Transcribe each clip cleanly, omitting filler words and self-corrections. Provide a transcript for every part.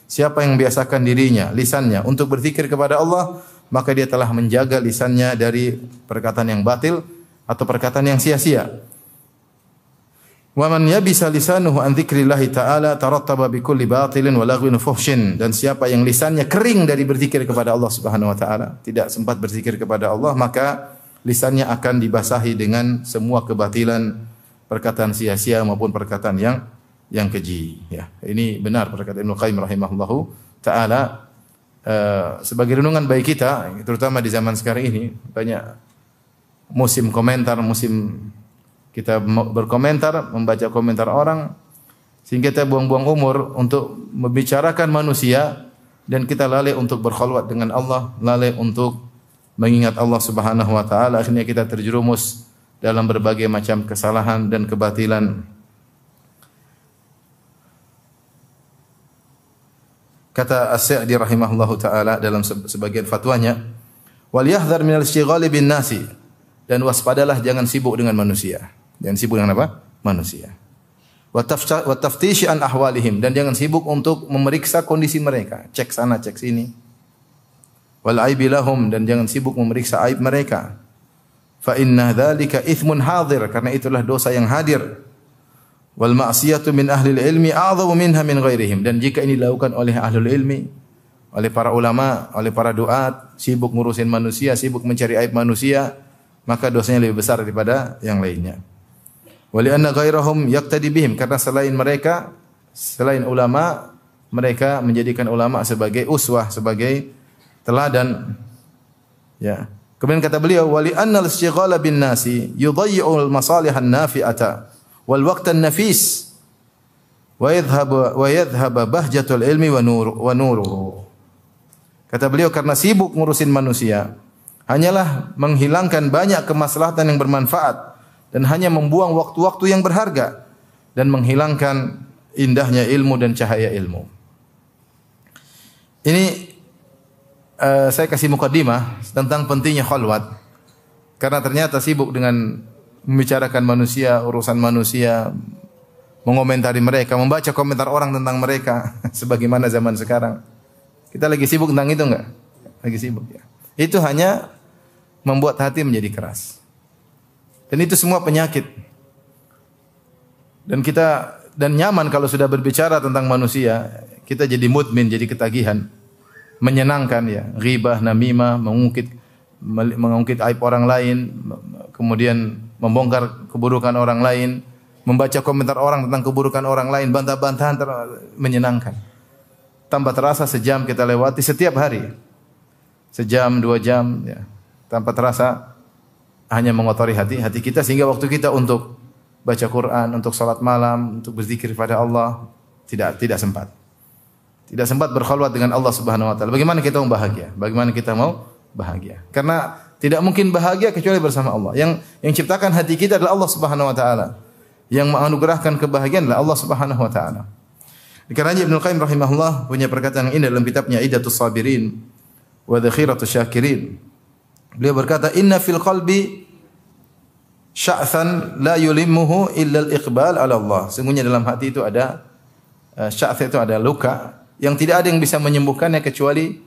Siapa yang membiasakan dirinya, lisannya untuk berzikir kepada Allah, maka dia telah menjaga lisannya dari perkataan yang batil atau perkataan yang sia-sia. Wa man yabisa lisanuhu an dzikrillah ta'ala tarattaba bi kulli batilin wa laghwin fuhshin. Dan siapa yang lisannya kering dari berzikir kepada Allah Subhanahu wa taala, tidak sempat berzikir kepada Allah, maka lisannya akan dibasahi dengan semua kebatilan, perkataan sia-sia maupun perkataan yang keji. Ya, ini benar perkataan Ibnu Qayyim rahimahullahu taala. Sebagai renungan bagi kita, terutama di zaman sekarang ini, banyak musim komentar, musim kita berkomentar, membaca komentar orang, sehingga kita buang-buang umur untuk membicarakan manusia dan kita lalai untuk berkhalwat dengan Allah, lalai untuk mengingat Allah Subhanahu wa taala. Akhirnya kita terjerumus dalam berbagai macam kesalahan dan kebatilan. Kata As-Sa'di rahimahullahu taala dalam sebagian fatwanya, wal yahdhar minal istighali bin nasi, dan waspadalah jangan sibuk dengan manusia. Jangan sibuk dengan apa? Manusia. Wa taftishi an ahwalihim, dan jangan sibuk untuk memeriksa kondisi mereka, cek sana cek sini. Wal aibi lahum, dan jangan sibuk memeriksa aib mereka. Fa inna dzalika itsmun hadir, karena itulah dosa yang hadir. Wal ma'siyatu min ahli ilmi a'dhamu minha min ghairihim, dan jika ini dilakukan oleh ahlul ilmi, oleh para ulama, oleh para duat, sibuk ngurusin manusia, sibuk mencari aib manusia, maka dosanya lebih besar daripada yang lainnya. Wa li anna ghairahum yaqtadi bihim, karena selain mereka, selain ulama, mereka menjadikan ulama sebagai uswah, sebagai teladan. Ya. Kemudian kata beliau, wa li anna al-istighala bin nasi yudayyi'u al-masalihan nafi'ata wal waqtan nafis wa yadhhab bahjatul ilmi wa nuruhu. Kata beliau, karena sibuk ngurusin manusia hanyalah menghilangkan banyak kemaslahatan yang bermanfaat dan hanya membuang waktu-waktu yang berharga dan menghilangkan indahnya ilmu dan cahaya ilmu. Ini saya kasih mukaddimah tentang pentingnya khalwat, karena ternyata sibuk dengan membicarakan manusia, urusan manusia, mengomentari mereka, membaca komentar orang tentang mereka, sebagaimana zaman sekarang. Kita lagi sibuk tentang itu enggak? Lagi sibuk ya. Itu hanya membuat hati menjadi keras. Dan itu semua penyakit. Dan nyaman kalau sudah berbicara tentang manusia, kita jadi mudmin, jadi ketagihan. Menyenangkan ya, ghibah, namimah, mengungkit aib orang lain, kemudian membongkar keburukan orang lain, membaca komentar orang tentang keburukan orang lain, bantah-bantahan, menyenangkan. Tanpa terasa sejam kita lewati setiap hari. Sejam, 2 jam ya. Tanpa terasa hanya mengotori hati kita, sehingga waktu kita untuk baca Quran, untuk salat malam, untuk berzikir kepada Allah tidak sempat. Tidak sempat berkhalwat dengan Allah Subhanahu wa taala. Bagaimana kita mau bahagia? Bagaimana kita mau bahagia? Karena tidak mungkin bahagia kecuali bersama Allah. Yang ciptakan hati kita adalah Allah Subhanahu wa taala. Yang menganugerahkan kebahagiaan adalah Allah Subhanahu wa taala. Karena Ibnu Qayyim rahimahullah punya perkataan yang indah dalam kitabnya Iddatus Sabirin wa Dhakhiratus Syakirin. Beliau berkata, "Inna fil qalbi sya'than la yulimmuhu illa al-iqbal 'ala Allah." Sungguhnya dalam hati itu ada sya'th, itu ada luka yang tidak ada yang bisa menyembuhkannya kecuali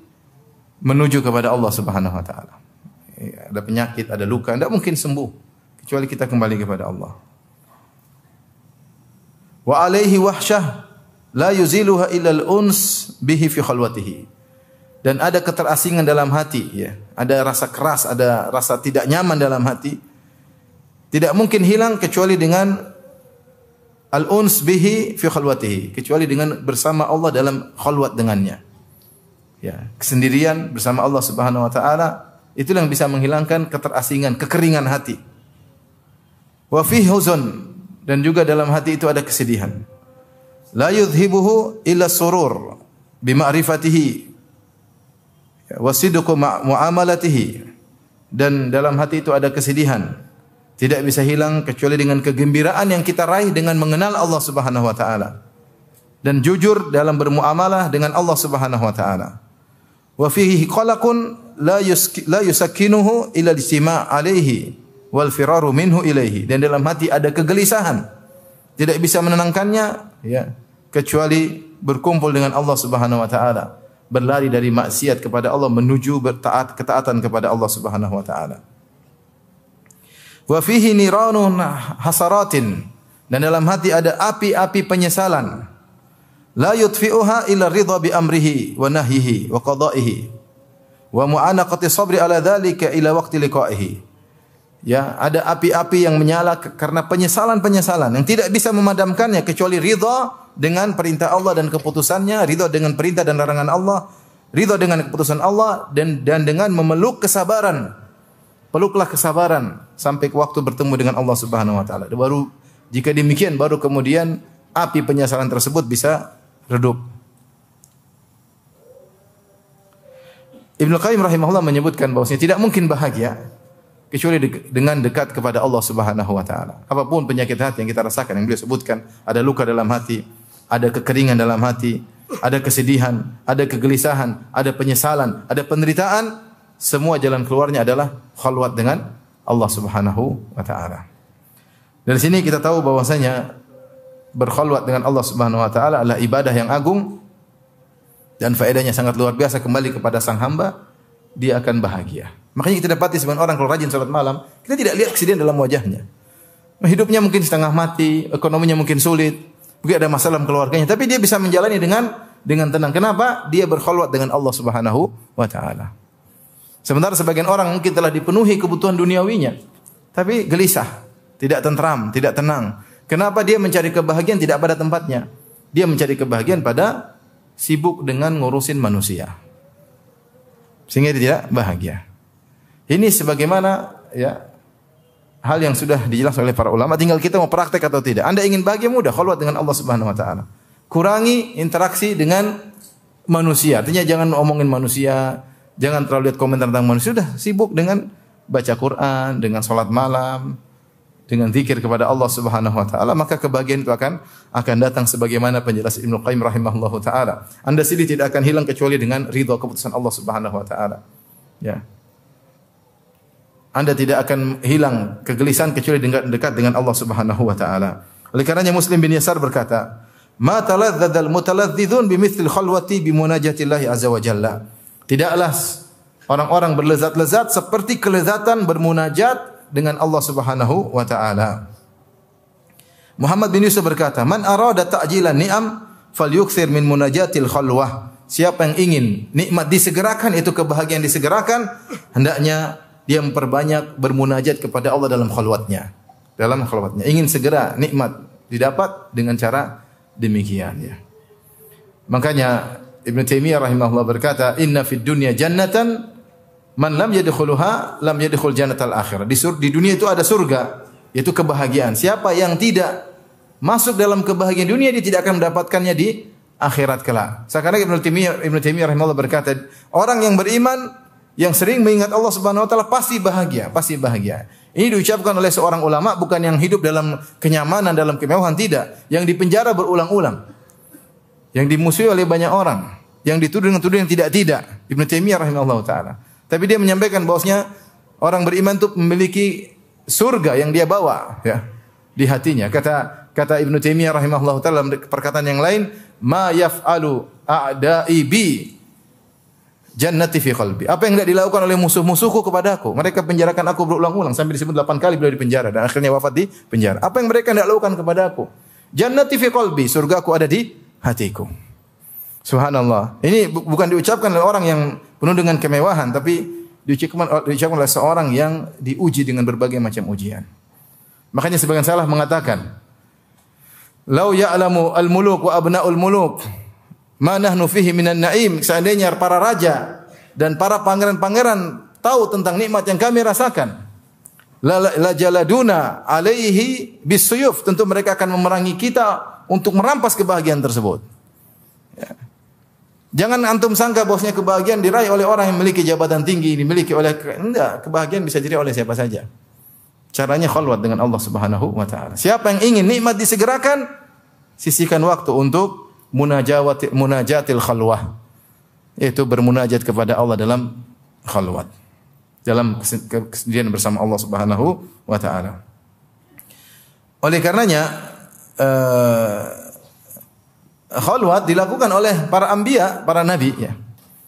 menuju kepada Allah Subhanahu wa taala. Ada penyakit, ada luka, tidak mungkin sembuh kecuali kita kembali kepada Allah. Wa alaihi wahsyah la yuziluha illa al-uns bihi fi khalwatihi. Dan ada keterasingan dalam hati ya. Ada rasa keras, ada rasa tidak nyaman dalam hati. Tidak mungkin hilang kecuali dengan al-uns bihi fi khalwatihi, kecuali dengan bersama Allah dalam khalwat dengannya. Ya, kesendirian bersama Allah Subhanahu wa taala, itulah yang bisa menghilangkan keterasingan, kekeringan hati. Wa fi huzun, dan juga dalam hati itu ada kesedihan. La yudhibuhu illa surur bi ma'rifatihi wa sidqu muamalatihi, dan dalam hati itu ada kesedihan, tidak bisa hilang kecuali dengan kegembiraan yang kita raih dengan mengenal Allah Subhanahu wa taala dan jujur dalam bermuamalah dengan Allah Subhanahu wa taala. Wa fihi qalaqun la yusakkinuhu illa al-istima' alaihi wal firaru minhu ilaihi, dan dalam hati ada kegelisahan, tidak bisa menenangkannya ya, kecuali berkumpul dengan Allah Subhanahu wa taala, berlari dari maksiat kepada Allah menuju ketaatan kepada Allah Subhanahu wa taala. Wa fihi niranun hasaratin, dan dalam hati ada api-api penyesalan. La yutfi'uha illa ridha bi amrihi wa nahyihi wa qada'ihi wa mu'anaqati sabri ala dzalika ila waqti liqa'ihi. Ya, ada api-api yang menyala karena penyesalan-penyesalan yang tidak bisa memadamkannya kecuali ridha dengan perintah Allah dan keputusannya, ridha dengan perintah dan larangan Allah, ridha dengan keputusan Allah, dan dengan memeluk kesabaran. Peluklah kesabaran sampai waktu bertemu dengan Allah Subhanahu wa taala. Baru jika demikian baru kemudian api penyesalan tersebut bisa redup. Ibnu Qayyim rahimahullah menyebutkan bahwasanya tidak mungkin bahagia kecuali dengan dekat kepada Allah Subhanahu wa taala. Apapun penyakit hati yang kita rasakan, yang beliau sebutkan, ada luka dalam hati, ada kekeringan dalam hati, ada kesedihan, ada kegelisahan, ada penyesalan, ada penderitaan, semua jalan keluarnya adalah khalwat dengan Allah Subhanahu wa taala. Dari sini kita tahu bahwasanya berkhalwat dengan Allah Subhanahu wa taala adalah ibadah yang agung dan faedahnya sangat luar biasa. Kembali kepada sang hamba, dia akan bahagia. Makanya kita dapati sebagian orang kalau rajin salat malam, kita tidak lihat kesedihan dalam wajahnya. Hidupnya mungkin setengah mati, ekonominya mungkin sulit, mungkin ada masalah dalam keluarganya, tapi dia bisa menjalani dengan tenang. Kenapa? Dia berkhalwat dengan Allah Subhanahu wa taala. Sementara sebagian orang mungkin telah dipenuhi kebutuhan duniawinya, tapi gelisah, tidak tentram, tidak tenang. Kenapa? Dia mencari kebahagiaan tidak pada tempatnya. Dia mencari kebahagiaan pada sibuk dengan ngurusin manusia, sehingga dia tidak bahagia. Ini sebagaimana ya hal yang sudah dijelaskan oleh para ulama, tinggal kita mau praktek atau tidak. Anda ingin bahagia, mudah, khalwat dengan Allah Subhanahu wa taala. Kurangi interaksi dengan manusia. Artinya jangan omongin manusia, jangan terlalu lihat komentar tentang manusia. Sudah sibuk dengan baca Quran, dengan salat malam, dengan zikir kepada Allah Subhanahu wa taala, maka kebahagiaan itu akan datang sebagaimana penjelasan Ibnu Qayyim rahimahullahu taala. Anda sendiri tidak akan hilang kecuali dengan ridha keputusan Allah Subhanahu wa taala. Ya. Anda tidak akan hilang kegelisahan kecuali dengan dekat dengan Allah Subhanahu wa taala. Oleh karenanya Muslim bin Yasar berkata, "Ma taladzadzal mutaladzizun bimithlil khalwati bimunajatillahi azza wa jalla." Tidaklah orang-orang berlezat-lezat seperti kelezatan bermunajat dengan Allah Subhanahu wa taala. Muhammad bin Yusuf berkata, "Man arada ta'jilan ni'am falyukthir min munajatil khalwah." Siapa yang ingin nikmat disegerakan, itu kebahagiaan disegerakan, hendaknya dia memperbanyak bermunajat kepada Allah dalam khalwatnya. Dalam khalwatnya. Ingin segera nikmat didapat dengan cara demikian ya. Makanya Ibnu Taimiyah rahimahullah berkata, "Inna fid dunya jannatan man lam yadkhuluha lam yadkhul jannatal akhirah." Di dunia itu ada surga, yaitu kebahagiaan. Siapa yang tidak masuk dalam kebahagiaan dunia, dia tidak akan mendapatkannya di akhirat kelak. Sekarang Ibnu Taimiyah rahimahullah berkata, orang yang beriman yang sering mengingat Allah Subhanahu wa taala pasti bahagia, pasti bahagia. Ini diucapkan oleh seorang ulama, bukan yang hidup dalam kenyamanan, dalam kemewahan, tidak. Yang dipenjara berulang-ulang. Yang dimusuhi oleh banyak orang, yang dituduh dengan tuduhan yang tidak-tidak. Ibnu Taimiyah rahimahullah taala. Tapi dia menyampaikan bahwasanya orang beriman itu memiliki surga yang dia bawa ya di hatinya. Kata Ibnu Taimiyah rahimahullah taala dalam perkataan yang lain, "Ma yaf'alu a'da'i bi jannati fi qalbi." Apa yang tidak dilakukan oleh musuh-musuhku kepadaku? Mereka penjarakan aku berulang-ulang sampai disebut 8 kali beliau di penjara dan akhirnya wafat di penjara. Apa yang mereka tidak lakukan kepadaku? Jannati fi qalbi, surgaku ada di hatiku. Subhanallah. Ini bukan diucapkan oleh orang yang penuh dengan kemewahan, tapi diucapkan oleh seorang yang diuji dengan berbagai macam ujian. Makanya sebagian salah mengatakan, "Lau ya'lamu al-muluk wa abna'ul muluk ma nahnu fihi minan na'im." Seandainya para raja dan para pangeran-pangeran tahu tentang nikmat yang kami rasakan, la jaladuna alaihi bisuyuf, tentu mereka akan memerangi kita untuk merampas kebahagiaan tersebut. Ya. Jangan antum sangka bahwasanya kebahagiaan diraih oleh orang yang memiliki jabatan tinggi, dimiliki oleh enggak, kebahagiaan bisa diraih oleh siapa saja. Caranya khalwat dengan Allah Subhanahu wa taala. Siapa yang ingin nikmat disegerakan, sisihkan waktu untuk munajatil khalwah, yaitu bermunajat kepada Allah dalam khalwat, dalam kesendirian bersama Allah Subhanahu wa taala. Oleh karenanya khalwat dilakukan oleh para anbiya, para nabi ya.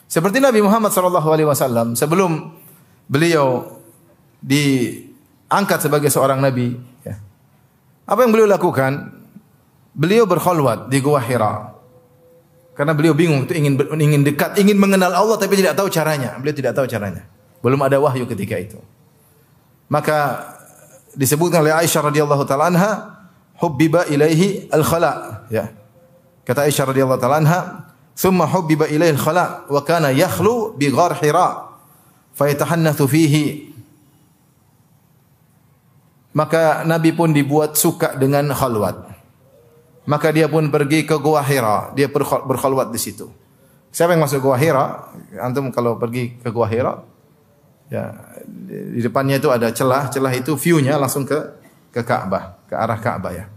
Seperti Nabi Muhammad sallallahu alaihi wasallam sebelum beliau diangkat sebagai seorang nabi ya. Apa yang beliau lakukan? Beliau berkhalwat di Gua Hira. Karena beliau bingung itu ingin dekat, ingin mengenal Allah tapi tidak tahu caranya. Beliau tidak tahu caranya. Belum ada wahyu ketika itu. Maka disebutkan oleh Aisyah radhiyallahu taala anha, hubbiba ilaihi al-khala, ya. Kata Aisyah radhiyallahu taala anha, "Tsumma hubbiba ilaihi al-khala wa kana yakhlu bi ghar Hira fa yatahannathu fihi." Maka Nabi pun dibuat suka dengan khalwat. Maka dia pun pergi ke Gua Hira, dia berkhalwat di situ. Siapa yang masuk Gua Hira? Antum kalau pergi ke Gua Hira, ya, di depannya itu ada celah itu view-nya langsung ke Ka'bah, ke arah Ka'bah ya.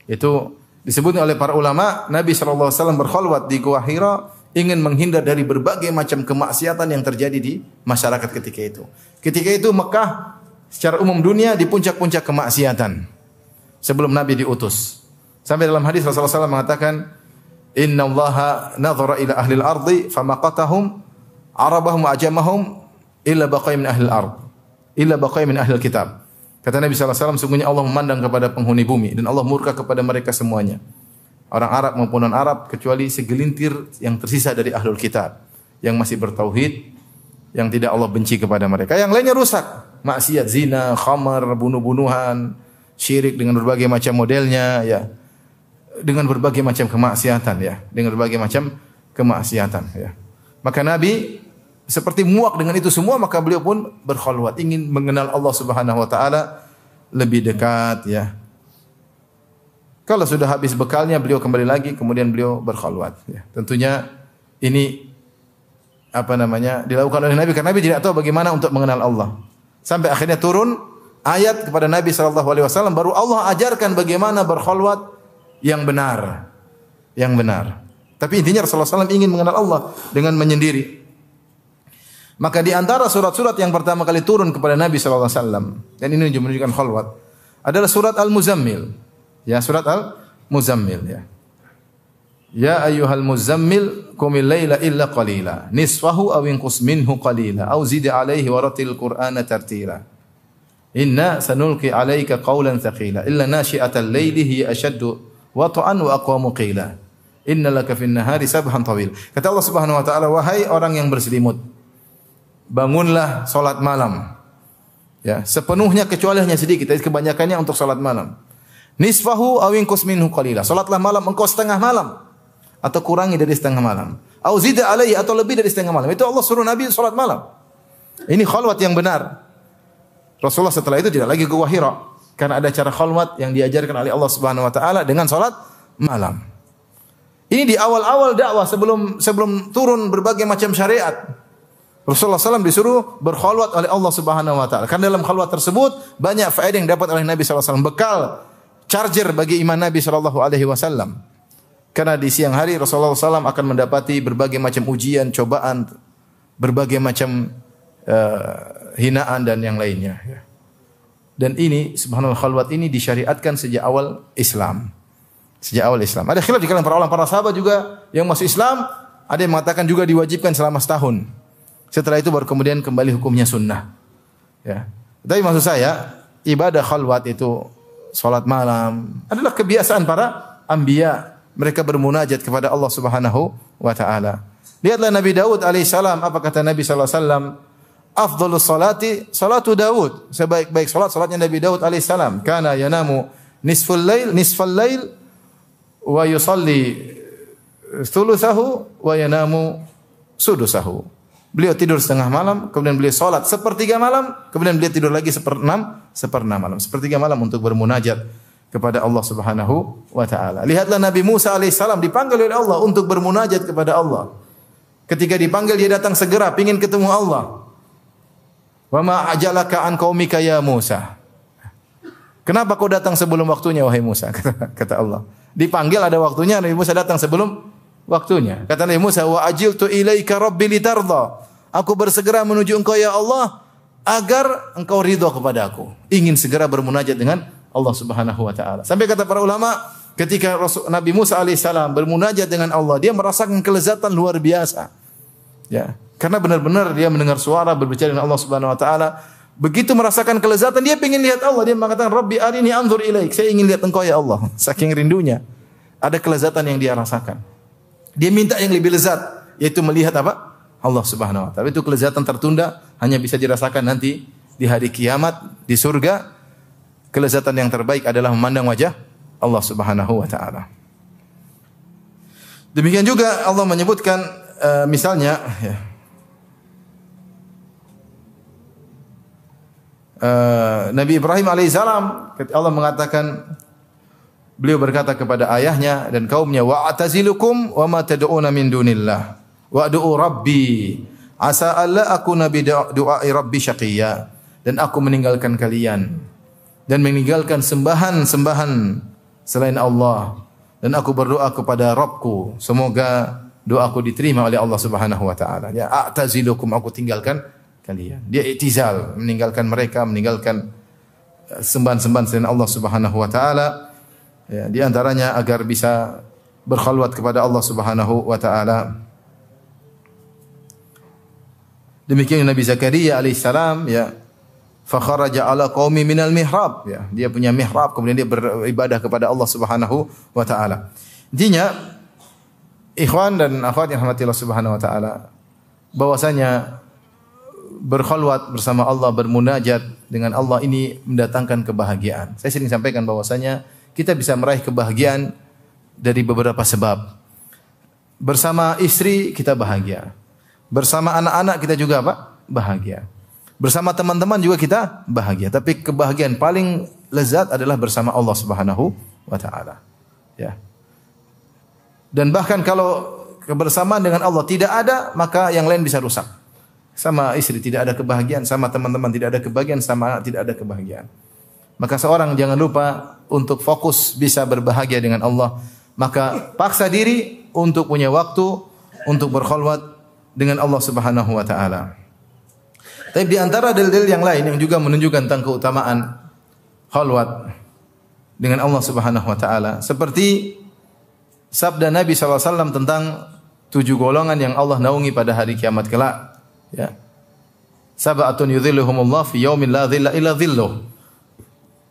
Itu disebut oleh para ulama, Nabi sallallahu alaihi wasallam berkhalwat di Gua Hira ingin menghindar dari berbagai macam kemaksiatan yang terjadi di masyarakat ketika itu. Ketika itu Mekah secara umum dunia di puncak-puncak kemaksiatan sebelum Nabi diutus. Sampai dalam hadis Rasulullah SAW mengatakan, Inna Allaha nadhara ila ahli al-ardi famaqatahum arabahum ajamahum illa baqai min ahli al-ard illa baqai min ahli al-kitab. Kata Nabi SAW, sungguhnya Allah memandang kepada penghuni bumi dan Allah murka kepada mereka semuanya, orang Arab maupun non-Arab, kecuali segelintir yang tersisa dari ahlul kitab yang masih bertauhid, yang tidak Allah benci kepada mereka. Yang lainnya rusak, maksiat, zina, khamar, bunuh-bunuhan, syirik dengan berbagai macam modelnya ya. Dengan berbagai macam kemaksiatan ya, dengan berbagai macam kemaksiatan ya. Maka Nabi seperti muak dengan itu semua, maka beliau pun berkhalwat, ingin mengenal Allah Subhanahu wa taala lebih dekat ya. Kalau sudah habis bekalnya, beliau kembali lagi, kemudian beliau berkhalwat ya. Tentunya ini dilakukan oleh Nabi karena Nabi tidak tahu bagaimana untuk mengenal Allah. Sampai akhirnya turun ayat kepada Nabi sallallahu alaihi wasallam, baru Allah ajarkan bagaimana berkhalwat yang benar. Tapi intinya Rasulullah SAW ingin mengenal Allah dengan menyendiri. Maka di antara surat-surat yang pertama kali turun kepada Nabi SAW, dan ini menunjukkan khalwat, adalah surat Al-Muzammil. Ya, surat Al-Muzammil ya. Ya ayyuhal muzammil qumil laila illa qalila nisfahu aw inqus minhu qalila aw zid alaihi waratil qur'ana tartila. Inna sanulqi alaika qawlan thaqila illa nashi'atal laili hiya ashaddu wata'an wa aqwamu qila innalaka fin nahari sabhan tawil. Kata Allah Subhanahu wa taala, wahai orang yang berselimut, bangunlah salat malam ya, sepenuhnya kecuali hanya sedikit, tapi kebanyakannya untuk salat malam. Nisfahu aw inqus minhu qalila, salatlah malam engkau setengah malam atau kurangi dari setengah malam. Au zida alaihi, atau lebih dari setengah malam. Itu Allah suruh Nabi salat malam. Ini khalwat yang benar. Rasulullah setelah itu tidak lagi ke Gua Hira karena ada cara khalwat yang diajarkan oleh Allah Subhanahu wa taala dengan salat malam. Ini di awal-awal dakwah sebelum turun berbagai macam syariat. Rasulullah SAW disuruh berkhalwat oleh Allah Subhanahu wa taala. Karena dalam khalwat tersebut banyak faedah yang dapat oleh Nabi sallallahu alaihi wasallam, bekal charger bagi iman Nabi sallallahu alaihi wasallam. Karena di siang hari Rasulullah SAW akan mendapati berbagai macam ujian, cobaan, berbagai macam hinaan dan yang lainnya ya. Dan ini subhanallah, khalwat ini disyariatkan sejak awal Islam. Sejak awal Islam. Ada khilaf di kalangan para ulama, para sahabat juga yang masuk Islam, ada yang mengatakan juga diwajibkan selama setahun. Setelah itu baru kemudian kembali hukumnya sunnah. Ya. Tapi maksud saya, ibadah khalwat itu salat malam adalah kebiasaan para anbiya. Mereka bermunajat kepada Allah Subhanahu wa taala. Lihatlah Nabi Daud alaihissalam, apa kata Nabi sallallahu alaihi wasallam? Afdhalus salati salatu Daud. Sebaik-baik salatnya Nabi Daud alaihissalam. Kana yanamu nisfal lail wa yusalli thulutsahu wa yanamu sudusahu. Beliau tidur setengah malam, kemudian beliau salat sepertiga malam, kemudian beliau tidur lagi seperenam malam. Sepertiga malam untuk bermunajat kepada Allah Subhanahu wa taala. Lihatlah Nabi Musa alaihissalam dipanggil oleh Allah untuk bermunajat kepada Allah. Ketika dipanggil dia datang segera, ingin ketemu Allah. Wa ma ajalaka an qaumika ya Musa. Kenapa kau datang sebelum waktunya wahai Musa? Kata Allah. Dipanggil ada waktunya, Nabi Musa datang sebelum waktunya. Kata Nabi Musa, wa ajiltu ilaika rabbi litarda. Aku bersegera menuju engkau ya Allah agar engkau ridha kepada aku. Ingin segera bermunajat dengan Allah Subhanahu wa taala. Sampai kata para ulama, Ketika Nabi Musa alaihissalam bermunajat dengan Allah, dia merasakan kelezatan luar biasa. Ya, karena benar-benar dia mendengar suara berbicara dengan Allah Subhanahu wa taala. Begitu merasakan kelezatan, dia ingin lihat Allah. Dia mengatakan, "Rabbi arini anzur ilaik." Saya ingin lihat Engkau ya Allah. Saking rindunya. Ada kelezatan yang dia rasakan. Dia minta yang lebih lezat, yaitu melihat apa? Allah Subhanahu wa taala. Itu kelezatan tertunda, hanya bisa dirasakan nanti di hari kiamat di surga. Kelezatan yang terbaik adalah memandang wajah Allah Subhanahu wa taala. Demikian juga Allah menyebutkan misalnya ya, Nabi Ibrahim alaihissalam, Allah mengatakan, beliau berkata kepada ayahnya dan kaumnya, wa'atazilukum wa ma tad'una min dunillah wa ad'u rabbi asa alla akuna bi du'ai rabbi syaqiyya, dan aku meninggalkan kalian dan meninggalkan sembahan-sembahan selain Allah, dan aku berdoa kepada Rabbku, semoga doaku diterima oleh Allah Subhanahu wa taala. Ya, a'tazilukum, aku tinggalkan kalian. Dia i'tizal, meninggalkan mereka, meninggalkan sembahan-sembahan selain Allah Subhanahu wa taala. Ya, di antaranya agar bisa berkhalwat kepada Allah Subhanahu wa taala. Demikian Nabi Zakaria alaihissalam, ya, fa kharaja ala qaumi minal mihrab, ya, dia punya mihrab, kemudian dia beribadah kepada Allah Subhanahu wa taala. Intinya, ikhwan dan akhwat yang rahmati Allah Subhanahu wa taala, bahwasanya berkhalwat bersama Allah, bermunajat dengan Allah ini mendatangkan kebahagiaan. Saya sering sampaikan bahwasanya kita bisa meraih kebahagiaan dari beberapa sebab. Bersama istri kita bahagia. Bersama anak-anak kita juga apa? Bahagia. Bersama teman-teman juga kita bahagia. Tapi kebahagiaan paling lezat adalah bersama Allah Subhanahu wa taala. Ya. Dan bahkan kalau kebersamaan dengan Allah tidak ada, maka yang lain bisa rusak. Sama istri tidak ada kebahagiaan, sama teman-teman tidak ada kebahagiaan, sama anak tidak ada kebahagiaan. Maka seorang jangan lupa untuk fokus bisa berbahagia dengan Allah. Maka paksa diri untuk punya waktu untuk berkhalwat dengan Allah Subhanahu wa taala. Tapi di antara dalil-dalil yang lain yang juga menunjukkan tentang keutamaan khalwat dengan Allah Subhanahu wa taala, seperti sabda Nabi SAW tentang 7 golongan yang Allah naungi pada hari kiamat kelak. Ya. Sab'atun yudhilluhumullah fi yaumin la dhilla illa dhilluh.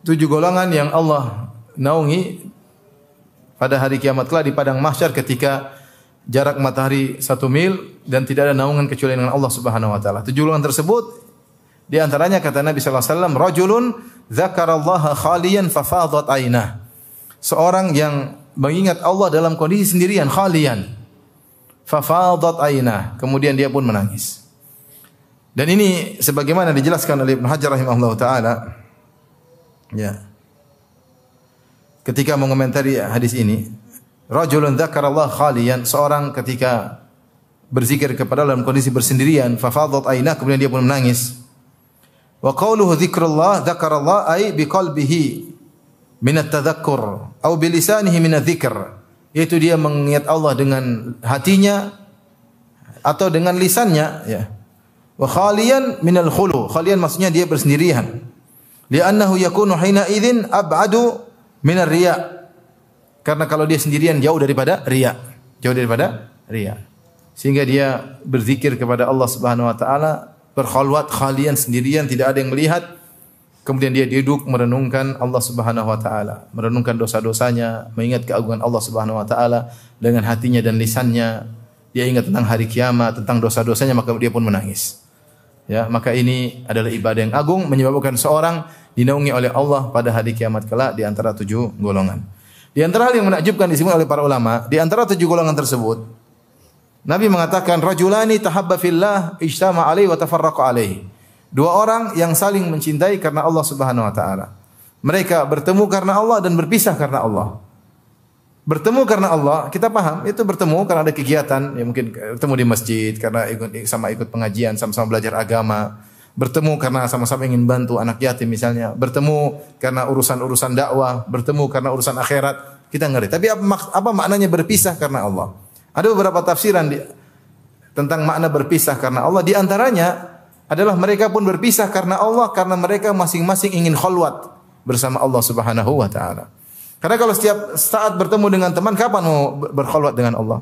7 golongan yang Allah naungi pada hari kiamat kelak di padang mahsyar ketika jarak matahari 1 mil dan tidak ada naungan kecuali dengan Allah Subhanahu wa taala. 7 golongan tersebut di antaranya kata Nabi sallallahu alaihi wasallam, rajulun dzakarallaha khaliyan fafadat ainah. Seorang yang mengingat Allah dalam kondisi sendirian, khalian. Fafadat ainah, kemudian dia pun menangis. Dan ini sebagaimana dijelaskan oleh Ibnu Hajar rahimahullahu taala, ya, ketika mengomentari hadis ini, rajulun dzakarallaha khaliyan, seorang ketika berzikir kepada Allah dalam kondisi bersendirian, fafadat ainah, kemudian dia pun menangis. Wa qawluhu dzikrullah, dzakarallah ay biqalbihi min at-tadhakkur atau bilisanihi min adz-dzikr, yaitu dia mengingat Allah dengan hatinya atau dengan lisannya, ya. Wa khaliyan min al-khulu, khaliyan maksudnya dia bersendirian. Li'annahu yakunu hina idzin ab'adu min ar-riya. Karena kalau dia sendirian jauh daripada riya, jauh daripada riya. Sehingga dia berzikir kepada Allah Subhanahu wa taala, berkhalwat khalian sendirian, tidak ada yang melihat. Kemudian dia duduk merenungkan Allah Subhanahu wa taala, merenungkan dosa-dosanya, mengingat keagungan Allah Subhanahu wa taala dengan hatinya dan lisannya. Dia ingat tentang hari kiamat, tentang dosa-dosanya, maka dia pun menangis. Ya, maka ini adalah ibadah yang agung menyebabkan seorang dinaungi oleh Allah pada hari kiamat kelak di antara 7 golongan. Di antara hal yang menakjubkan disebut oleh para ulama, di antara 7 golongan tersebut, Nabi mengatakan rajulani tahabba fillah ijtama alaihi wa tafarraqa alaihi. 2 orang yang saling mencintai karena Allah Subhanahu wa taala. Mereka bertemu karena Allah dan berpisah karena Allah. Bertemu karena Allah, kita paham itu bertemu karena ada kegiatan, ya mungkin bertemu di masjid karena ikut pengajian, sama-sama belajar agama. Bertemu karena sama-sama ingin bantu anak yatim misalnya. Bertemu karena urusan-urusan dakwah, bertemu karena urusan akhirat. Kita ngerti. Tapi apa maknanya berpisah karena Allah? Ada beberapa tafsiran tentang makna berpisah karena Allah. Di antaranya adalah mereka pun berpisah karena Allah karena mereka masing-masing ingin khalwat bersama Allah Subhanahu wa taala. Karena kalau setiap saat bertemu dengan teman, kapan mau berkholwat dengan Allah?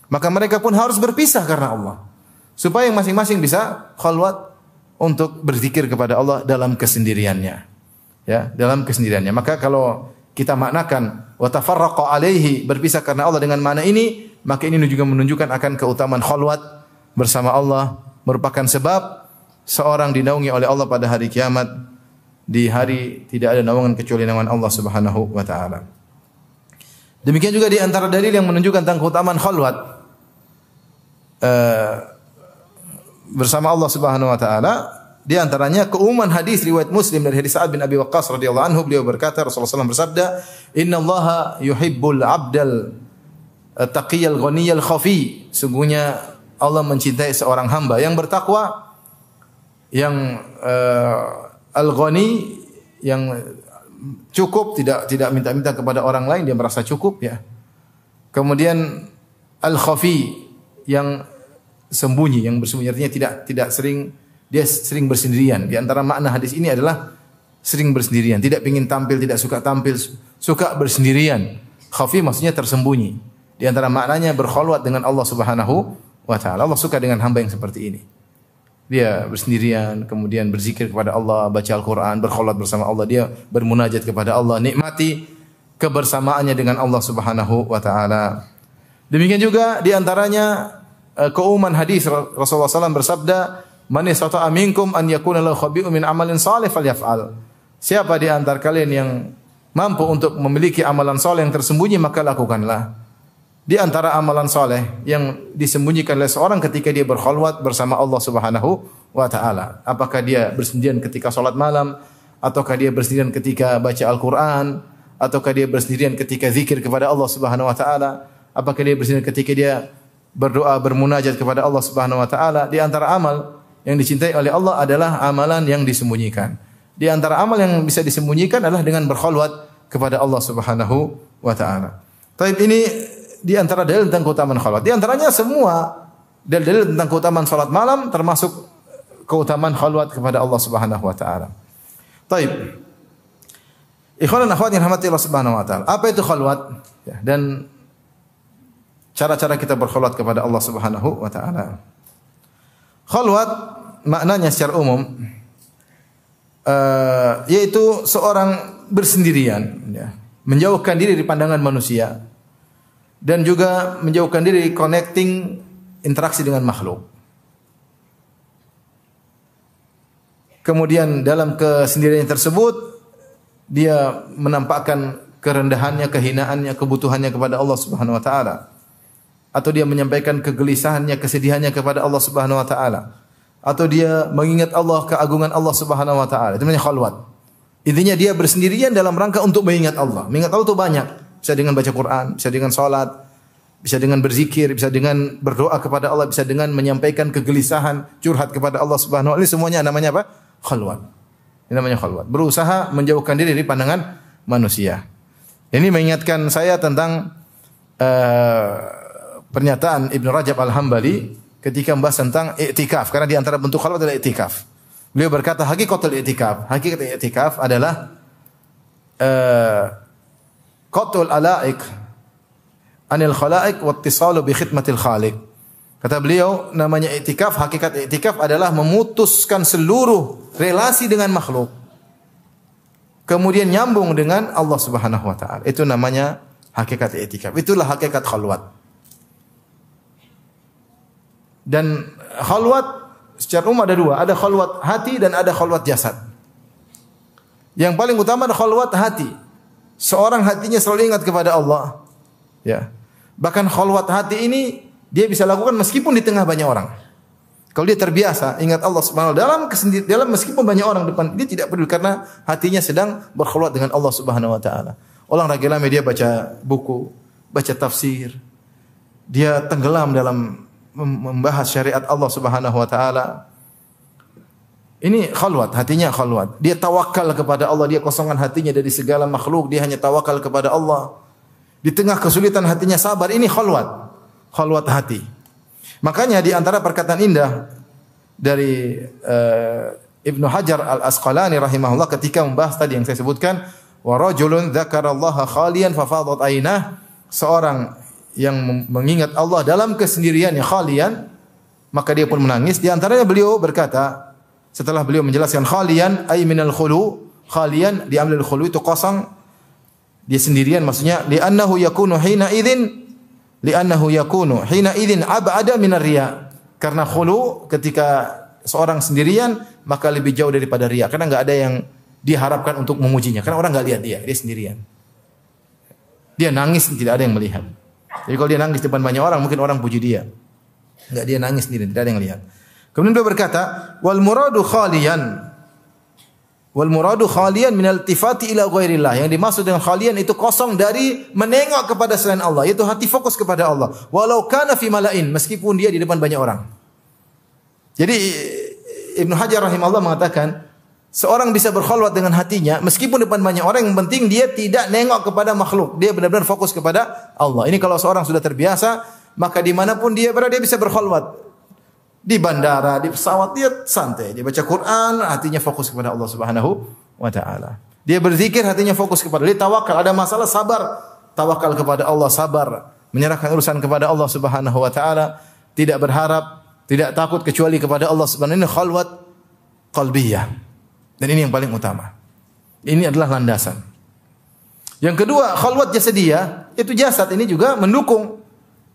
Maka mereka pun harus berpisah karena Allah. Supaya masing-masing bisa kholwat untuk berzikir kepada Allah dalam kesendiriannya. Ya, dalam kesendiriannya. Maka kalau kita maknakan wa tafarraqa alaihi, berpisah karena Allah dengan makna ini, maka ini juga menunjukkan akan keutamaan kholwat bersama Allah, merupakan sebab seorang dinaungi oleh Allah pada hari kiamat. Di hari tidak ada naungan kecuali naungan Allah Subhanahu wa taala. Demikian juga di antara dalil yang menunjukkan tentang keutamaan khalwat bersama Allah Subhanahu wa taala, di antaranya keumuman hadis riwayat Muslim dari hadis Sa'ad bin Abi Waqqas radhiyallahu anhu, beliau berkata, Rasulullah SAW bersabda, "Innallaha yuhibbul 'abdal taqiyal ghaniyal khafi." Sungguhnya Allah mencintai seorang hamba yang bertakwa, yang al-ghani, yang cukup, tidak minta-minta kepada orang lain, dia merasa cukup ya. Kemudian al-khafi, yang sembunyi, yang bersembunyi, artinya tidak sering, dia sering bersendirian. Di antara makna hadis ini adalah sering bersendirian, tidak ingin tampil, tidak suka tampil, suka bersendirian. Khafi maksudnya tersembunyi. Di antara maknanya berkholwat dengan Allah Subhanahu wa taala. Allah suka dengan hamba yang seperti ini. Dia bersendirian, kemudian berzikir kepada Allah, baca Al-Quran, berkholwat bersama Allah, dia bermunajat kepada Allah, nikmati kebersamaannya dengan Allah Subhanahu wa taala. Demikian juga di antaranya keumuman hadis Rasulullah SAW bersabda, "Man istata'a minkum an yakuna lahu khabi'un min amalin salih falyaf'al." Siapa di antara kalian yang mampu untuk memiliki amalan saleh yang tersembunyi, maka lakukanlah. Di antara amalan soleh yang disembunyikan oleh seorang ketika dia berkholwat bersama Allah Subhanahu wa taala. Apakah dia bersendirian ketika salat malam, ataukah dia bersendirian ketika baca Al-Qur'an, ataukah dia bersendirian ketika zikir kepada Allah Subhanahu wa taala, apakah dia bersendirian ketika dia berdoa bermunajat kepada Allah Subhanahu wa taala. Di antara amal yang dicintai oleh Allah adalah amalan yang disembunyikan. Di antara amal yang bisa disembunyikan adalah dengan berkholwat kepada Allah Subhanahu wa taala. Taib, ini di antara dalil tentang keutamaan kholwat. Di antaranya semua dalil tentang keutamaan salat malam, termasuk keutamaan kholwat kepada Allah Subhanahu wa taala. Taib. Ikhwan dan akhwat yang dirahmati Allah Subhanahu wa taala. Apa itu kholwat? Ya, dan cara-cara kita berkholwat kepada Allah Subhanahu wa taala. Kholwat maknanya secara umum yaitu seorang bersendirian, ya, menjauhkan diri dari pandangan manusia, dan juga menjauhkan diri dari connecting, interaksi dengan makhluk. Kemudian dalam kesendirian tersebut dia menampakkan kerendahannya, kehinaannya, kebutuhannya kepada Allah Subhanahu wa taala. Atau dia menyampaikan kegelisahannya, kesedihannya kepada Allah Subhanahu wa taala. Atau dia mengingat Allah, keagungan Allah Subhanahu wa taala. Itu namanya khalwat. Intinya dia bersendirian dalam rangka untuk mengingat Allah. Mengingat Allah itu banyak. Bisa dengan baca Quran, bisa dengan salat, bisa dengan berzikir, bisa dengan berdoa kepada Allah, bisa dengan menyampaikan kegelisahan, curhat kepada Allah Subhanahu wa taala. Semuanya namanya apa? Khalwat. Ini namanya khalwat. Berusaha menjauhkan diri dari pandangan manusia. Ini mengingatkan saya tentang pernyataan Ibnu Rajab Al-Hambali ketika membahas tentang i'tikaf, karena di antara bentuk khalwat adalah i'tikaf. Beliau berkata, hakikatul i'tikaf, hakikat i'tikaf adalah qatul alaik anil khalaik wa ittisalu bi khidmatil khaliq. Kata beliau, namanya i'tikaf, hakikat i'tikaf adalah memutuskan seluruh relasi dengan makhluk, kemudian nyambung dengan Allah Subhanahu wa taala. Itu namanya hakikat i'tikaf. Itulah hakikat khalwat. Dan khalwat secara umum ada dua, ada khalwat hati dan ada khalwat jasad. Yang paling utama adalah khalwat hati. Seorang hatinya selalu ingat kepada Allah. Ya. Bahkan khalwat hati ini dia bisa lakukan meskipun di tengah banyak orang. Kalau dia terbiasa ingat Allah Subhanahu wa taala dalam meskipun banyak orang depan, dia tidak peduli karena hatinya sedang berkhalwat dengan Allah Subhanahu wa taala. Orang rame dia baca buku, baca tafsir. Dia tenggelam dalam membahas syariat Allah Subhanahu wa taala. Ini khalwat, hatinya khalwat. Dia tawakal kepada Allah, dia kosongkan hatinya dari segala makhluk, dia hanya tawakal kepada Allah. Di tengah kesulitan hatinya sabar, ini khalwat. Khalwat hati. Makanya di antara perkataan indah dari Ibnu Hajar Al-Asqalani rahimahullah ketika membahas tadi yang saya sebutkan, Wa rajulun dzakarallaha khaliyan fa fadat ainah, seorang yang mengingat Allah dalam kesendiriannya khalian, maka dia pun menangis. Di antaranya beliau berkata, setelah beliau menjelaskan khalian ay minal khulu, khalian diambil dari khulu itu kosong, dia sendirian, maksudnya li'annahu yakunu hina idzin ab'ada minar riya. Karena khulu ketika seorang sendirian maka lebih jauh daripada riya, karena enggak ada yang diharapkan untuk memujinya, karena orang enggak lihat dia sendirian. Dia nangis tidak ada yang melihat. Jadi kalau dia nangis depan banyak orang, mungkin orang puji dia. Enggak, dia nangis sendiri, tidak ada yang lihat. Kemudian dia berkata, wal muradu khalian min iltifati ila ghairillah. Yang dimaksud dengan khalian itu kosong dari menengok kepada selain Allah, yaitu hati fokus kepada Allah. Walau kana fi malain, meskipun dia di depan banyak orang. Jadi Ibnu Hajar rahimahullah mengatakan, seorang bisa berkhalwat dengan hatinya meskipun depan banyak orang, yang penting dia tidak nengok kepada makhluk. Dia benar-benar fokus kepada Allah. Ini kalau seorang sudah terbiasa, maka dimanapun dia berada dia bisa berkhalwat. Di bandara, di pesawat, dia santai. Dia baca Quran, hatinya fokus kepada Allah Subhanahu wa ta'ala. Dia berzikir, hatinya fokus kepada Allah. Dia tawakal, ada masalah, sabar. Tawakal kepada Allah, sabar. Menyerahkan urusan kepada Allah Subhanahu wa ta'ala. Tidak berharap, tidak takut kecuali kepada Allah Subhanahu wa ta'ala. Ini khalwat qalbiyah. Dan ini yang paling utama. Ini adalah landasan. Yang kedua, khalwat jasadiyah. Itu jasad ini juga mendukung.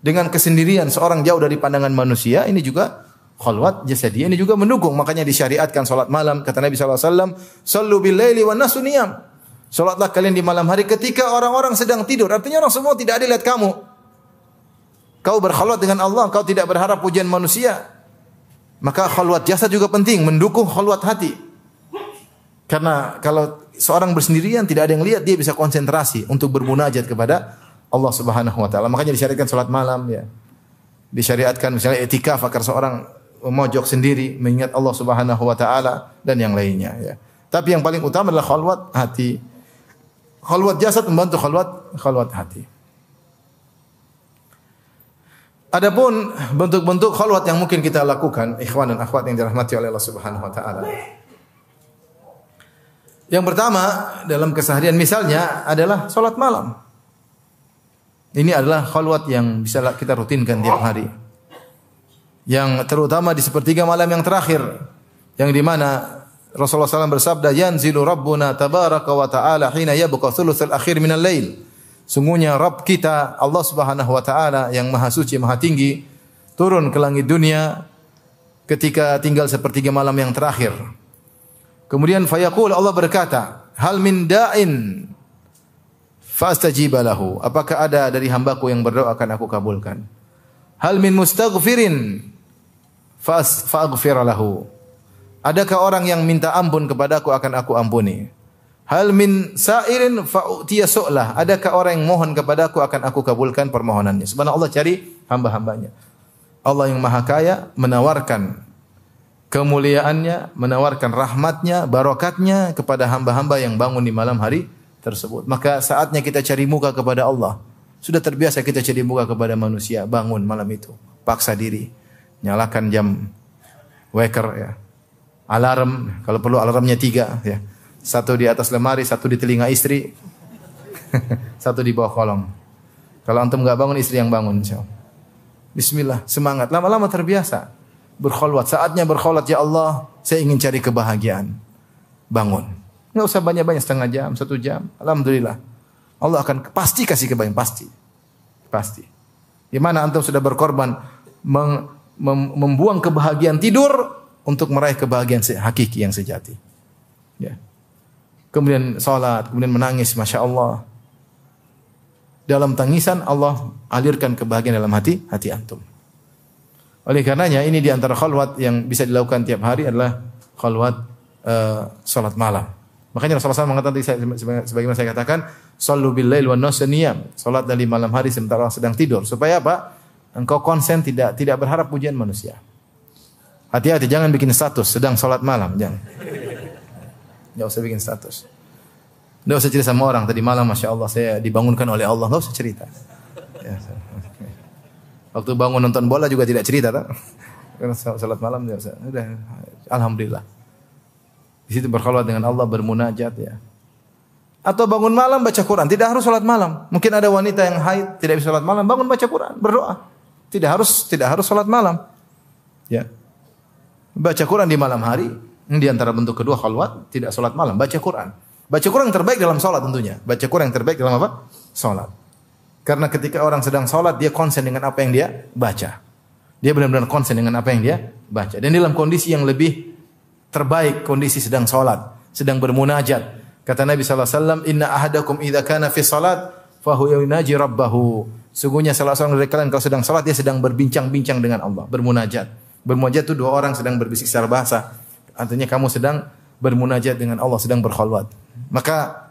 Dengan kesendirian seorang jauh dari pandangan manusia, ini juga khalwat jasadiyah, ini juga mendukung. Makanya disyariatkan salat malam. Kata Nabi SAW, sallu bil laili wan nasu niyam. Salatlah kalian di malam hari ketika orang-orang sedang tidur. Artinya orang semua tidak ada lihat kamu. Kau berkhalwat dengan Allah, kau tidak berharap pujian manusia. Maka khalwat jasad juga penting, mendukung khalwat hati. Karena kalau seorang bersendirian tidak ada yang lihat, dia bisa konsentrasi untuk bermunajat kepada Allah Subhanahu wa ta'ala. Makanya disyariatkan salat malam ya. Disyariatkan misalnya i'tikaf agar seorang memojok sendiri mengingat Allah Subhanahu wa ta'ala dan yang lainnya ya. Tapi yang paling utama adalah khalwat hati. Khalwat jasad membantu khalwat hati. Adapun bentuk-bentuk khalwat yang mungkin kita lakukan, ikhwan dan akhwat yang dirahmati oleh Allah Subhanahu wa ta'ala. Yang pertama dalam keseharian misalnya adalah salat malam. Ini adalah khalwat yang bisa kita rutinkan tiap hari. Yang terutama di sepertiga malam yang terakhir, yang di mana Rasulullah SAW bersabda, yanzilu Rabbuna tabaraka wa ta'ala hina yabqa thulutsal akhir minal lail. Sungguhnya Rabb kita Allah Subhanahu wa ta'ala yang maha suci, maha tinggi, turun ke langit dunia ketika tinggal sepertiga malam yang terakhir. Kemudian fayaqul, Allah berkata, hal min da'in fastajiba lahu. Apakah ada dari hambaku yang berdoa akan aku kabulkan? Hal min mustaghfirin faghfir lahu. Adakah orang yang minta ampun kepadaku akan aku ampuni? Hal min sa'irin fa'utiya su'lah. Adakah orang yang mohon kepadaku akan aku kabulkan permohonannya? Subhanallah, Allah cari hamba-hambanya. Allah yang maha kaya menawarkan kemuliaannya, menawarkan rahmatnya, barakatnya kepada hamba-hamba yang bangun di malam hari tersebut. Maka saatnya kita cari muka kepada Allah. Sudah terbiasa kita cari muka kepada manusia, bangun malam itu, paksa diri, nyalakan jam waker ya, alarm, kalau perlu alarmnya 3 ya, 1 di atas lemari, 1 di telinga istri, 1 di bawah kolong. Kalau antum enggak bangun, istri yang bangun insyaallah. Bismillah, semangat. Lama-lama terbiasa berkhalwat. Saatnya berkhalwat, ya Allah, saya ingin cari kebahagiaan. Bangun. Enggak usah banyak-banyak, setengah jam, 1 jam. Alhamdulillah. Allah akan pasti kasih kebahagiaan, pasti. Pasti. Di mana antum sudah berkorban membuang kebahagiaan tidur untuk meraih kebahagiaan hakiki yang sejati. Ya. Kemudian salat, kemudian menangis, Masya Allah. Dalam tangisan Allah alirkan kebahagiaan dalam hati antum. Oleh karenanya ini di antara khalwat yang bisa dilakukan tiap hari adalah khalwat salat malam. Makanya Rasulullah SAW mengatakan, sebagaimana saya katakan, sallu bil lail wan nasu niyam. Salat dari malam hari sementara orang sedang tidur. Supaya apa? Engkau konsen, tidak berharap pujian manusia. Hati-hati, jangan bikin status sedang salat malam, jangan. Enggak usah bikin status. Enggak usah cerita sama orang, tadi malam Masya Allah saya dibangunkan oleh Allah. Enggak usah cerita. Ya, waktu bangun nonton bola juga tidak cerita, tak? Karena salat malam enggak usah. Udah, alhamdulillah. Di situ berkhalwat dengan Allah, bermunajat ya. Atau bangun malam baca Quran, tidak harus salat malam. Mungkin ada wanita yang haid tidak bisa salat malam, bangun baca Quran, berdoa. Tidak harus salat malam. Ya. Baca Quran di malam hari, di antara bentuk kedua khalwat, tidak salat malam, baca Quran. Baca Quran yang terbaik dalam salat tentunya. Baca Quran yang terbaik dalam apa? Salat. Karena ketika orang sedang salat dia konsen dengan apa yang dia baca. Dia benar-benar konsen dengan apa yang dia baca. Dan dalam kondisi yang lebih terbaik, kondisi sedang salat, sedang bermunajat. Kata Nabi sallallahu alaihi wasallam, "Inna ahadakum idza kana fi salat fa huwa yunaji rabbahu." Sungguhnya salah seorang dari kalian kalau sedang salat dia sedang berbincang-bincang dengan Allah, bermunajat. Bermunajat itu dua orang sedang berbisik secara bahasa. Artinya kamu sedang bermunajat dengan Allah, sedang berkhalwat. Maka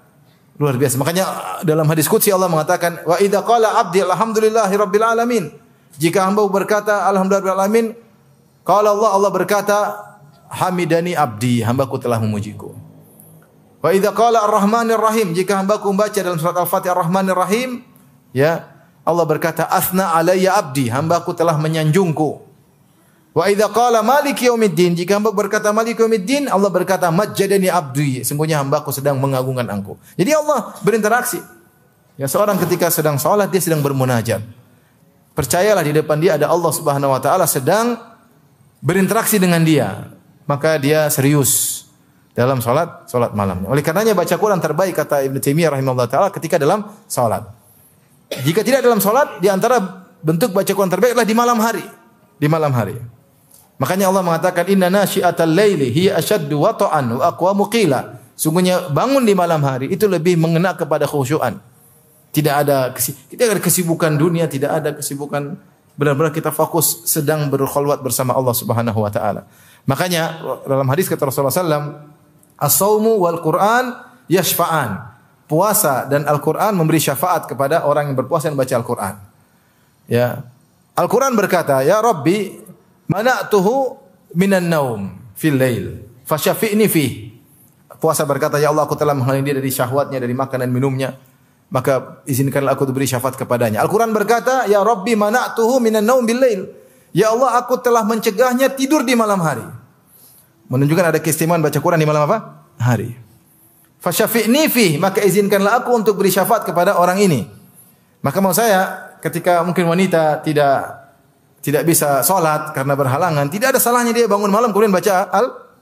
luar biasa. Makanya dalam hadis qudsi Allah mengatakan, "Wa idza qala 'abdi alhamdulillahi rabbil alamin." Jika hamba berkata alhamdulillah rabbil alamin, qala Allah berkata, "Hamidani abdi," hambaku telah memujiku. Wa idza qala ar-rahmanir rahim, jika hambaku membaca dalam surat Al-Fatihah ar-Rahmanir Rahim, ya, Allah berkata, "Athna alayya abdi," hambaku telah menyanjungku. Wa idza qala maliki yaumiddin, jika hamba berkata maliki yaumiddin, Allah berkata, "Majjadani abdi," sungguhnya hambaku sedang mengagungkan Engkau. Jadi Allah berinteraksi. Ya, seorang ketika sedang salat dia sedang bermunajat. Percayalah di depan dia ada Allah Subhanahu wa taala sedang berinteraksi dengan dia. Maka dia serius dalam salat malamnya. Oleh karenanya baca Quran terbaik kata Ibnu Taimiyah rahimahullah taala ketika dalam salat. Jika tidak dalam salat, di antara bentuk baca Quran terbaik adalah di malam hari. Di malam hari. Makanya Allah mengatakan inna nasyi'atal laili hiya ashaddu wata'an wa aqwamu qila. Sungguhnya bangun di malam hari itu lebih mengena kepada khusyuan. Tidak ada kesibukan dunia, tidak ada kesibukan, benar-benar kita fokus sedang berkhalwat bersama Allah Subhanahu wa taala. Makanya dalam hadis kata Rasulullah sallallahu as-saumu wal Qur'an yashfa'an. Puasa dan Al-Qur'an memberi syafaat kepada orang yang berpuasa dan baca Al-Qur'an. Ya. Al-Qur'an berkata, "Ya Rabbi, mana'tuhu minan naum fil lail, fasyafi'ni fi." Puasa berkata, "Ya Allah, aku telah menghalangi dia dari syahwatnya, dari makan dan minumnya, maka izinkanlah aku beri syafaat kepadanya." Al-Qur'an berkata, "Ya Rabbi, mana'tuhu minan naum bil lail." Ya Allah, aku telah mencegahnya tidur di malam hari. Menunjukkan ada keistimewaan baca Quran di malam apa? Hari. Fasyafi'ni fi, maka izinkanlah aku untuk beri syafaat kepada orang ini. Maka mau saya ketika mungkin wanita tidak bisa salat karena berhalangan, tidak ada salahnya dia bangun malam kemudian baca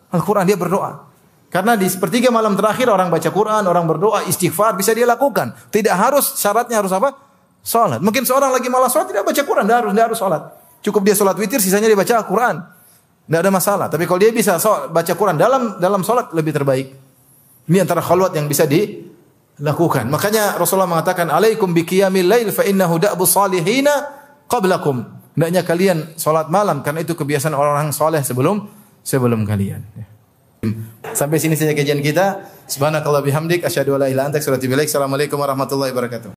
Al-Qur'an, dia berdoa. Karena di sepertiga malam terakhir orang baca Quran, orang berdoa, istighfar bisa dia lakukan. Tidak harus syaratnya harus apa? Salat. Mungkin seorang lagi malas salat tidak baca Quran, tidak harus salat. Cukup dia salat witir, sisanya dia baca Al-Qur'an. Tidak ada masalah. Tapi kalau dia bisa baca Quran dalam salat lebih terbaik. Ini antara khalwat yang bisa dilakukan. Makanya Rasulullah mengatakan, "Alaikum biqiyamil lail fa innahu da'bus salihina qablakum." Hendaknya kalian salat malam karena itu kebiasaan orang-orang saleh sebelum kalian. Sampai sini saja kajian kita. Subhanakallah bihamdik asyhadu an la ilaha illa anta astaghfiruka wa atubu ilaik. Assalamualaikum warahmatullahi wabarakatuh.